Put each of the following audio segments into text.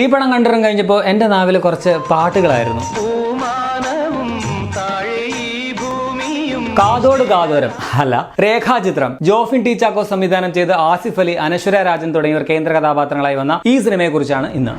ഈ പടം കണ്ടിറങ്ങി കഴിഞ്ഞപ്പോൾ എൻ്റെ നാവിൽ കുറച്ച് പാട്ടുകളായിരുന്നു. കാതോട് കാതോരം അല്ല, രേഖാചിത്രം. ജോഫിൻ ടി ചാക്കോ സംവിധാനം ചെയ്ത് ആസിഫ് അലി, അനശ്വര രാജൻ തുടങ്ങിയവർ കേന്ദ്ര കഥാപാത്രങ്ങളായി വന്ന ഈ സിനിമയെ കുറിച്ചാണ് ഇന്ന്.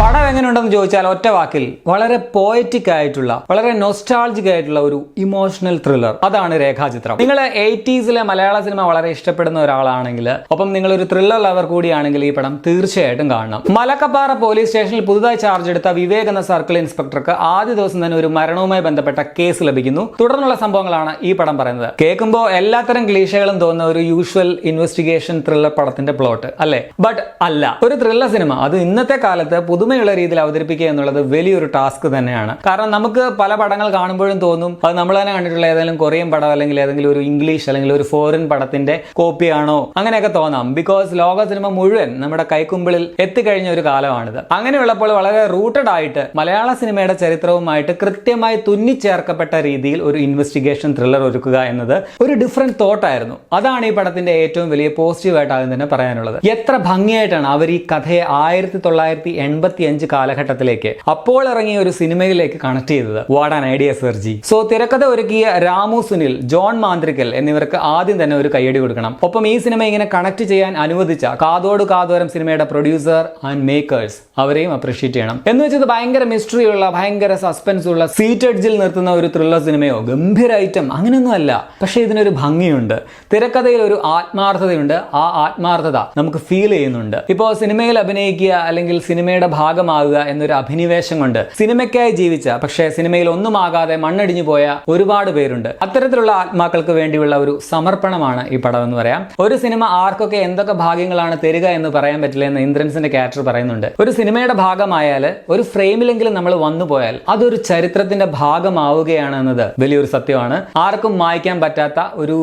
പടം എങ്ങനെയുണ്ടെന്ന് ചോദിച്ചാൽ ഒറ്റ വാക്കിൽ വളരെ പോയറ്റിക് ആയിട്ടുള്ള, വളരെ നൊസ്റ്റാൾജിക് ആയിട്ടുള്ള ഒരു ഇമോഷണൽ ത്രില്ലർ. അതാണ് രേഖാചിത്രം. നിങ്ങൾ 80s മലയാള സിനിമ വളരെ ഇഷ്ടപ്പെടുന്ന ഒരാളാണെങ്കിൽ, ഒപ്പം നിങ്ങളൊരു ത്രില്ലർ ലവർ കൂടിയാണെങ്കിൽ ഈ പടം തീർച്ചയായിട്ടും കാണണം. മലക്കപ്പാറ പോലീസ് സ്റ്റേഷനിൽ പുതുതായി ചാർജ് എടുത്ത വിവേക് എന്ന സർക്കിൾ ഇൻസ്പെക്ടർക്ക് ആദ്യ ദിവസം തന്നെ ഒരു മരണവുമായി ബന്ധപ്പെട്ട കേസ് ലഭിക്കുന്നു. തുടർന്നുള്ള സംഭവങ്ങളാണ് ഈ പടം പറയുന്നത്. കേൾക്കുമ്പോൾ എല്ലാത്തരം ക്ലീശകളും തോന്നുന്ന ഒരു യൂഷ്വൽ ഇൻവെസ്റ്റിഗേഷൻ ത്രില്ലർ പടത്തിന്റെ പ്ലോട്ട് അല്ലേ? ബട്ട് അല്ല. ഒരു ത്രില്ലർ സിനിമ, അത് ഇന്നത്തെ കാലത്ത് പുതുമയുള്ള രീതിയിൽ അവതരിപ്പിക്കുക എന്നുള്ളത് വലിയൊരു ടാസ്ക് തന്നെയാണ്. കാരണം നമുക്ക് പല പടങ്ങൾ കാണുമ്പോഴും തോന്നും അത് നമ്മൾ തന്നെ കണ്ടിട്ടുള്ള ഏതെങ്കിലും കൊറിയൻ പടം അല്ലെങ്കിൽ ഏതെങ്കിലും ഒരു ഇംഗ്ലീഷ് അല്ലെങ്കിൽ ഒരു ഫോറിൻ പടത്തിന്റെ കോപ്പിയാണോ അങ്ങനെയൊക്കെ തോന്നാം. ബിക്കോസ് ലോക സിനിമ മുഴുവൻ നമ്മുടെ കൈക്കുമ്പിളിൽ എത്തിക്കഴിഞ്ഞ ഒരു കാലമാണിത്. അങ്ങനെയുള്ളപ്പോൾ വളരെ റൂട്ടഡ് ആയിട്ട് മലയാള സിനിമയുടെ ചരിത്രവുമായിട്ട് കൃത്യമായി തുന്നിച്ചേർക്കപ്പെട്ട രീതിയിൽ ഒരു ഇൻവെസ്റ്റിഗേഷൻ ത്രില്ലർ ഒരുക്കുക എന്നത് ഒരു ഡിഫറെന്റ് തോട്ടായിരുന്നു. അതാണ് ഈ പടത്തിന്റെ ഏറ്റവും വലിയ പോസിറ്റീവായിട്ട് ആദ്യം തന്നെ പറയാനുള്ളത്. എത്ര ഭംഗിയായിട്ടാണ് അവർ ഈ കഥയെ 1985 കാലഘട്ടത്തിലേക്ക്, അപ്പോൾ ഇറങ്ങിയ ഒരു സിനിമയിലേക്ക് കണക്ട് ചെയ്തത്. What an idea sir ji. So തിരക്കഥ ഒരുക്കിയ രാമു സുനിൽ, ജോൺ മാന്ത്രിക്കൽ എന്നിവർക്ക് ആദ്യം തന്നെ ഒരു കയ്യടി കൊടുക്കണം. ഒപ്പം ഈ സിനിമ ഇങ്ങനെ കണക്ട് ചെയ്യാൻ അനുവദിച്ച കാതോട് കാതോരം സിനിമയുടെ പ്രൊഡ്യൂസർ ആൻഡ് മേക്കേഴ്സ്, അവരെയും അപ്രീഷിയേറ്റ് ചെയ്യണം. എന്ന് വെച്ചത് ഭയങ്കര മിസ്റ്ററി ഉള്ള, ഭയങ്കര സസ്പെൻസ് ഉള്ള, സീറ്റ് എഡ്ജിൽ നിർത്തുന്ന ഒരു ത്രില്ലർ സിനിമയോ ഗംഭീര ഐറ്റം അങ്ങനെയൊന്നും അല്ല. പക്ഷെ ഇതിനൊരു ഭംഗിയുണ്ട്, തിരക്കഥയിൽ ഒരു ആത്മാർത്ഥതയുണ്ട്. ആ ആത്മാർത്ഥത നമുക്ക് ഫീൽ ചെയ്യുന്നുണ്ട്. ഇപ്പോൾ സിനിമയിൽ അഭിനയിക്കുക അല്ലെങ്കിൽ സിനിമയുടെ ഭാഗമാകുക എന്നൊരു അഭിനിവേശം കൊണ്ട് സിനിമയ്ക്കായി ജീവിച്ച, പക്ഷേ സിനിമയിൽ ഒന്നും ആകാതെ മണ്ണടിഞ്ഞു പോയ ഒരുപാട് പേരുണ്ട്. അത്തരത്തിലുള്ള ആത്മാക്കൾക്ക് വേണ്ടിയുള്ള ഒരു സമർപ്പണമാണ് ഈ പടം എന്ന് പറയാം. ഒരു സിനിമ ആർക്കൊക്കെ എന്തൊക്കെ ഭാഗ്യങ്ങളാണ് തരിക എന്ന് പറയാൻ പറ്റില്ല എന്ന് ഇന്ദ്രൻസിന്റെ ക്യാരക്ടർ പറയുന്നുണ്ട്. ഒരു സിനിമയുടെ ഭാഗമായാൽ, ഒരു ഫ്രെയിമിലെങ്കിലും നമ്മൾ വന്നു പോയാൽ അതൊരു ചരിത്രത്തിന്റെ ഭാഗമാവുകയാണ് എന്നത് വലിയൊരു സത്യമാണ്. ആർക്കും മായ്ക്കാൻ പറ്റാത്ത ഒരു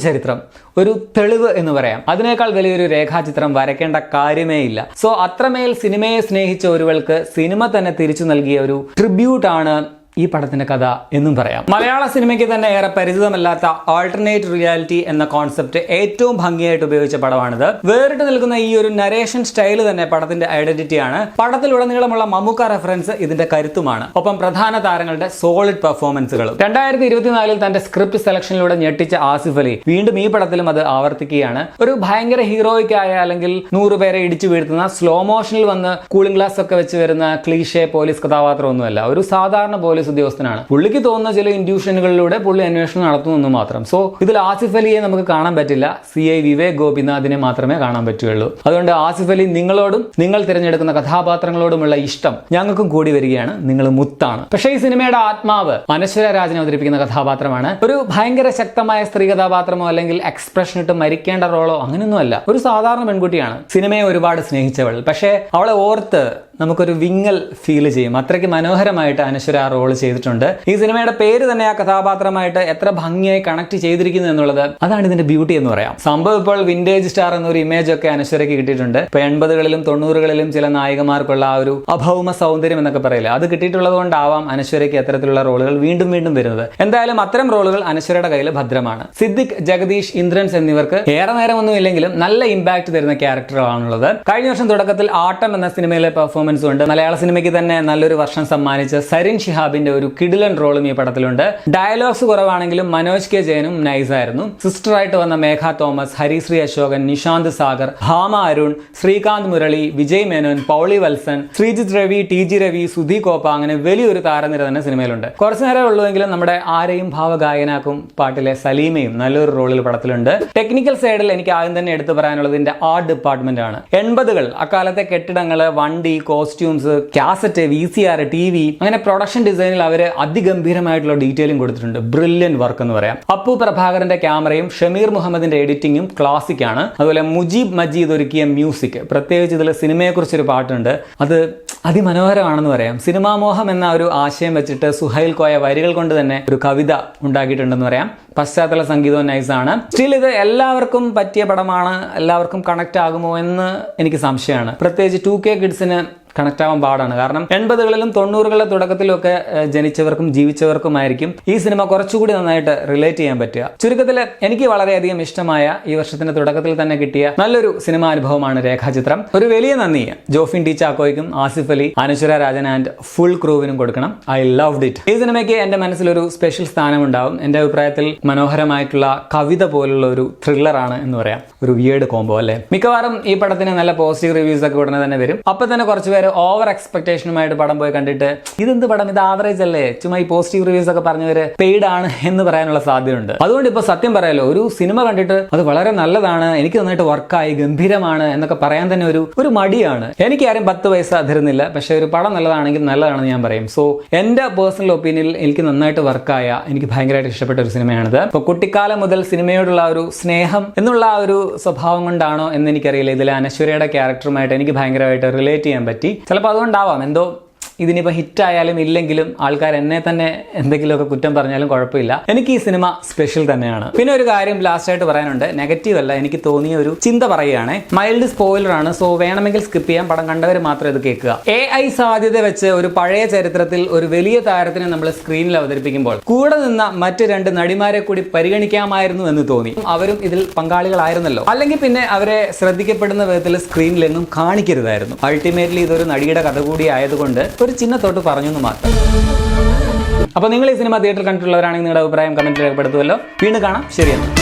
ചരിത്രം, ഒരു തെളിവ് എന്ന് പറയാം. അതിനേക്കാൾ വലിയൊരു രേഖാചിത്രം വരയ്ക്കേണ്ട കാര്യമേ ഇല്ല. സോ അത്രമേൽ സിനിമയെ സ്നേഹിച്ച ഒരുവൾക്ക് സിനിമ തന്നെ തിരിച്ചു നൽകിയ ഒരു ട്രിബ്യൂട്ടാണ് ഈ പടത്തിന്റെ കഥ എന്നും പറയാം. മലയാള സിനിമയ്ക്ക് തന്നെ ഏറെ പരിചിതമല്ലാത്ത ആൾട്ടർനേറ്റ് റിയാലിറ്റി എന്ന കോൺസെപ്റ്റ് ഏറ്റവും ഭംഗിയായിട്ട് ഉപയോഗിച്ച പടമാണിത്. വേറിട്ട് നിൽക്കുന്ന ഈ ഒരു നരേഷൻ സ്റ്റൈല് തന്നെ പടത്തിന്റെ ഐഡന്റിറ്റിയാണ്. പടത്തിലുടനീളമുള്ള മമ്മൂക്ക റെഫറൻസ് ഇതിന്റെ കരുത്തുമാണ്. ഒപ്പം പ്രധാന താരങ്ങളുടെ സോളിഡ് പെർഫോമൻസുകളും. 2024 തന്റെ സ്ക്രിപ്റ്റ് സെലക്ഷനിലൂടെ ഞെട്ടിച്ച ആസിഫ് അലി വീണ്ടും ഈ പടത്തിലും അത് ആവർത്തിക്കുകയാണ്. ഒരു ഭയങ്കര ഹീറോയിക് ആയ അല്ലെങ്കിൽ 100 പേരെ ഇടിച്ചു വീഴ്ത്തുന്ന, സ്ലോ മോഷനിൽ വന്ന് കൂളിംഗ് ഗ്ലാസ് ഒക്കെ വെച്ച് വരുന്ന ക്ലീഷേ പോലീസ് കഥാപാത്രമൊന്നുമല്ല. ഒരു സാധാരണ പോലീസ് ഉദ്യോഗസ്ഥനാണ്. പുള്ളിക്ക് തോന്നുന്ന ചില ഇൻഡ്യൂഷനുകളിലൂടെ പുള്ളി അന്വേഷണം നടത്തുന്നു മാത്രം. സോ ഇതിൽ ആസിഫ് അലിയെ നമുക്ക് കാണാൻ പറ്റില്ല, CI വിവേക് ഗോപിനാഥിനെ മാത്രമേ കാണാൻ പറ്റുകയുള്ളൂ. അതുകൊണ്ട് ആസിഫ് അലി നിങ്ങളോടും നിങ്ങൾ തിരഞ്ഞെടുക്കുന്ന കഥാപാത്രങ്ങളോടുമുള്ള ഇഷ്ടം ഞങ്ങൾക്കും കൂടി വരികയാണ്. നിങ്ങൾ മുത്താണ്. പക്ഷേ ഈ സിനിമയുടെ ആത്മാവ് അനശ്വര രാജൻ അവതരിപ്പിക്കുന്ന കഥാപാത്രമാണ്. ഒരു ഭയങ്കര ശക്തമായ സ്ത്രീ കഥാപാത്രമോ അല്ലെങ്കിൽ എക്സ്പ്രഷൻ ഇട്ട് മരിക്കേണ്ട റോളോ അങ്ങനെയൊന്നുമല്ല. ഒരു സാധാരണ പെൺകുട്ടിയാണ് സിനിമയെ ഒരുപാട് സ്നേഹിച്ചവൾ. പക്ഷേ അവളെ ഓർത്ത് നമുക്കൊരു വിങ്ങൽ ഫീൽ ചെയ്യും. അത്രയ്ക്ക് മനോഹരമായിട്ട് അനശ്വര ആ റോൾ ചെയ്തിട്ടുണ്ട്. ഈ സിനിമയുടെ പേര് തന്നെ ആ കഥാപാത്രമായിട്ട് എത്ര ഭംഗിയായി കണക്ട് ചെയ്തിരിക്കുന്നു എന്നുള്ളത്, അതാണ് ഇതിന്റെ ബ്യൂട്ടി എന്ന് പറയാം. സംഭവം ഇപ്പോൾ വിന്റേജ് സ്റ്റാർ എന്നൊരു ഇമേജ് ഒക്കെ അനശ്വരയ്ക്ക് കിട്ടിയിട്ടുണ്ട്. ഇപ്പൊ 80കളിലും 90കളിലും ചില നായികമാർക്കുള്ള ആ ഒരു അഭൗമ സൗന്ദര്യം എന്നൊക്കെ പറയില്ല, അത് കിട്ടിയിട്ടുള്ളത് കൊണ്ടാവാം അനശ്വരയ്ക്ക് അത്തരത്തിലുള്ള റോളുകൾ വീണ്ടും വീണ്ടും വരുന്നത്. എന്തായാലും അത്തരം റോളുകൾ അനശ്വരയുടെ കയ്യിൽ ഭദ്രമാണ്. സിദ്ദിഖ്, ജഗദീഷ്, ഇന്ദ്രൻസ് എന്നിവർക്ക് ഏറെ നേരമൊന്നും ഇല്ലെങ്കിലും നല്ല ഇമ്പാക്ട് തരുന്ന ക്യാരക്ടറുകളാണുള്ളത്. കഴിഞ്ഞ വർഷം തുടക്കത്തിൽ ആട്ടം എന്ന സിനിമയിലെ പെർഫോമൻസ് ഉണ്ട്. മലയാള സിനിമയ്ക്ക് തന്നെ നല്ലൊരു വർഷം സമ്മാനിച്ച സരിൻ ഷിഹാബിന്റെ ഒരു കിടിലൻ റോളും ഈ പടത്തിലുണ്ട്. ഡയലോഗ്സ് കുറവാണെങ്കിലും മനോജ് കെ ജയനും നൈസായിരുന്നു. സിസ്റ്ററായിട്ട് വന്ന മേഘ തോമസ്, ഹരിശ്രീ അശോകൻ, നിഷാന്ത് സാഗർ, ഭാമ അരുൺ, ശ്രീകാന്ത് മുരളി, വിജയ് മേനോൻ, പൗളി വത്സൻ, ശ്രീജിത്ത് രവി, TG രവി, സുധി കോപ്പ, അങ്ങനെ വലിയൊരു താരനിര തന്നെ സിനിമയിലുണ്ട്. കുറച്ചു നേരം ഉള്ളുവെങ്കിലും നമ്മുടെ ആരെയും ഭാവഗായനാക്കും പാട്ടിലെ സലീമയും നല്ലൊരു റോളിൽ പടത്തിലുണ്ട്. ടെക്നിക്കൽ സൈഡിൽ എനിക്ക് ആദ്യം തന്നെ എടുത്തു പറയാനുള്ളത് ഇതിന്റെ ആർട്ട് ഡിപ്പാർട്ട്മെന്റ് ആണ്. 80കൾ അക്കാലത്തെ കെട്ടിടങ്ങള്, വണ്ടി, കോസ്റ്റ്യൂംസ്, കാസറ്റ്, VCR, TV, അങ്ങനെ പ്രൊഡക്ഷൻ ഡിസൈനിൽ അവര് അതിഗംഭീരമായിട്ടുള്ള ഡീറ്റെയിലും കൊടുത്തിട്ടുണ്ട്. ബ്രില്യൻ വർക്ക് എന്ന് പറയാം. അപ്പു പ്രഭാകരന്റെ ക്യാമറയും ഷമീർ മുഹമ്മദിന്റെ എഡിറ്റിംഗും ക്ലാസിക് ആണ്. അതുപോലെ മുജീബ് മജീദ് ഒരുക്കിയ മ്യൂസിക്, പ്രത്യേകിച്ച് ഇതിൽ സിനിമയെക്കുറിച്ചൊരു പാട്ടുണ്ട്, അത് അതിമനോഹരമാണെന്ന് പറയാം. സിനിമാ മോഹം എന്ന ഒരു ആശയം വെച്ചിട്ട് സുഹൈൽ കോയ വരികൾ കൊണ്ട് തന്നെ ഒരു കവിത ഉണ്ടാക്കിയിട്ടുണ്ടെന്ന് പറയാം. പശ്ചാത്തല സംഗീതവും നൈസാണ്. സ്റ്റിൽ ഇത് എല്ലാവർക്കും പറ്റിയ പടമാണ്, എല്ലാവർക്കും കണക്ട് ആകുമോ എന്ന് എനിക്ക് സംശയമാണ്. പ്രത്യേകിച്ച് 2K കിഡ്സിന് കണക്ട് ആവാൻ പാടാണ്. കാരണം 80കളിലും 90കളുടെ തുടക്കത്തിലും ഒക്കെ ജനിച്ചവർക്കും ജീവിച്ചവർക്കുമായിരിക്കും ഈ സിനിമ കുറച്ചുകൂടി നന്നായിട്ട് റിലേറ്റ് ചെയ്യാൻ പറ്റുക. ചുരുക്കത്തിൽ എനിക്ക് വളരെയധികം ഇഷ്ടമായ ഈ വർഷത്തിന്റെ തുടക്കത്തിൽ തന്നെ കിട്ടിയ നല്ലൊരു സിനിമാ അനുഭവമാണ് രേഖാചിത്രം. ഒരു വലിയ നന്ദി ജോഫിൻ ടി ചാക്കോയ്ക്കും ആസിഫ് അലി, അനശ്വര രാജൻ ആൻഡ് ഫുൾ ക്രൂവിനും കൊടുക്കണം. I loved it. ഈ സിനിമയ്ക്ക് എന്റെ മനസ്സിലൊരു സ്പെഷ്യൽ സ്ഥാനമുണ്ടാവും. എന്റെ അഭിപ്രായത്തിൽ മനോഹരമായിട്ടുള്ള കവിത പോലുള്ള ഒരു ത്രില്ലറാണ് എന്ന് പറയാം. ഒരു വിയേർഡ് കോംബോ അല്ലേ. മിക്കവാറും ഈ പടത്തിന് നല്ല പോസിറ്റീവ് റിവ്യൂസ് ഒക്കെ ഉടനെ തന്നെ വരും. അപ്പൊ തന്നെ കുറച്ചുപേര് ഓവർ എക്സ്പെക്ടേഷനുമായിട്ട് പടം പോയി കണ്ടിട്ട് ഇതെന്ത് പടം, ഇത് ആവറേജ് അല്ലേ, ചുമ്മാ ഈ പോസിറ്റീവ് റിവ്യൂസ് ഒക്കെ പറഞ്ഞവര് പെയ്ഡ് ആണ് എന്ന് പറയാനുള്ള സാധ്യതയുണ്ട്. അതുകൊണ്ട് ഇപ്പൊ സത്യം പറയാലോ, ഒരു സിനിമ കണ്ടിട്ട് അത് വളരെ നല്ലതാണ്, എനിക്ക് നന്നായിട്ട് വർക്കായി, ഗംഭീരമാണ് എന്നൊക്കെ പറയാൻ തന്നെ ഒരു മടിയാണ്. എനിക്ക് ആരും 10 പൈസ തരുന്നില്ല, പക്ഷെ ഒരു പടം നല്ലതാണെങ്കിൽ നല്ലതാണെന്ന് ഞാൻ പറയും. സോ എന്റെ പേഴ്സണൽ ഒപ്പീനിയനിൽ എനിക്ക് നന്നായിട്ട് വർക്കായ, എനിക്ക് ഭയങ്കരമായിട്ട് ഇഷ്ടപ്പെട്ട ഒരു സിനിമയാണിത്. ഇപ്പൊ കുട്ടിക്കാലം മുതൽ സിനിമയോടുള്ള ഒരു സ്നേഹം എന്നുള്ള ആ ഒരു സ്വഭാവം കൊണ്ടാണോ എന്ന് എനിക്കറിയില്ല, ഇതിലെ അനശ്വരയുടെ ക്യാരക്ടറുമായിട്ട് എനിക്ക് ഭയങ്കരമായിട്ട് റിലേറ്റ് ചെയ്യാൻ പറ്റി. ചിലപ്പോൾ അതുകൊണ്ടാവാം, എന്തോ ഇതിനിപ്പോൾ ഹിറ്റായാലും ഇല്ലെങ്കിലും ആൾക്കാർ എന്നെ തന്നെ എന്തെങ്കിലുമൊക്കെ കുറ്റം പറഞ്ഞാലും കുഴപ്പമില്ല, എനിക്ക് ഈ സിനിമ സ്പെഷ്യൽ തന്നെയാണ്. പിന്നെ ഒരു കാര്യം ലാസ്റ്റ് ആയിട്ട് പറയാനുണ്ട്, നെഗറ്റീവ് അല്ല, എനിക്ക് തോന്നിയ ഒരു ചിന്ത പറയുകയാണ്. മൈൽഡ് സ്പോയിലർ ആണ്, സോ വേണമെങ്കിൽ സ്കിപ്പ് ചെയ്യാം, പടം കണ്ടവർ മാത്രം ഇത് കേൾക്കുക. AI സാധ്യത വെച്ച് ഒരു പഴയ ചരിത്രത്തിൽ ഒരു വലിയ താരത്തിനെ നമ്മൾ സ്ക്രീനിൽ അവതരിപ്പിക്കുമ്പോൾ കൂടെ നിന്ന മറ്റ് 2 നടിമാരെ കൂടി പരിഗണിക്കാമായിരുന്നു എന്ന് തോന്നി. അവരും ഇതിൽ പങ്കാളികളായിരുന്നല്ലോ, അല്ലെങ്കിൽ പിന്നെ അവരെ ശ്രദ്ധിക്കപ്പെടുന്ന വിധത്തിൽ സ്ക്രീനിലെങ്ങും കാണിക്കരുതായിരുന്നു. അൾട്ടിമേറ്റ്ലി ഇതൊരു നടിയുടെ കഥ കൂടി ആയതുകൊണ്ട് ഒരു ചിഹ്നത്തോട്ട് പറഞ്ഞു എന്ന് മാത്രം. അപ്പോൾ നിങ്ങൾ ഈ സിനിമ തിയേറ്ററിൽ കണ്ടിട്ടുള്ളവരാണെങ്കിൽ നിങ്ങളുടെ അഭിപ്രായം കമന്റിൽ രേഖപ്പെടുത്തുമല്ലോ. വീണ്ടും കാണാം. ശരിയെന്ന്.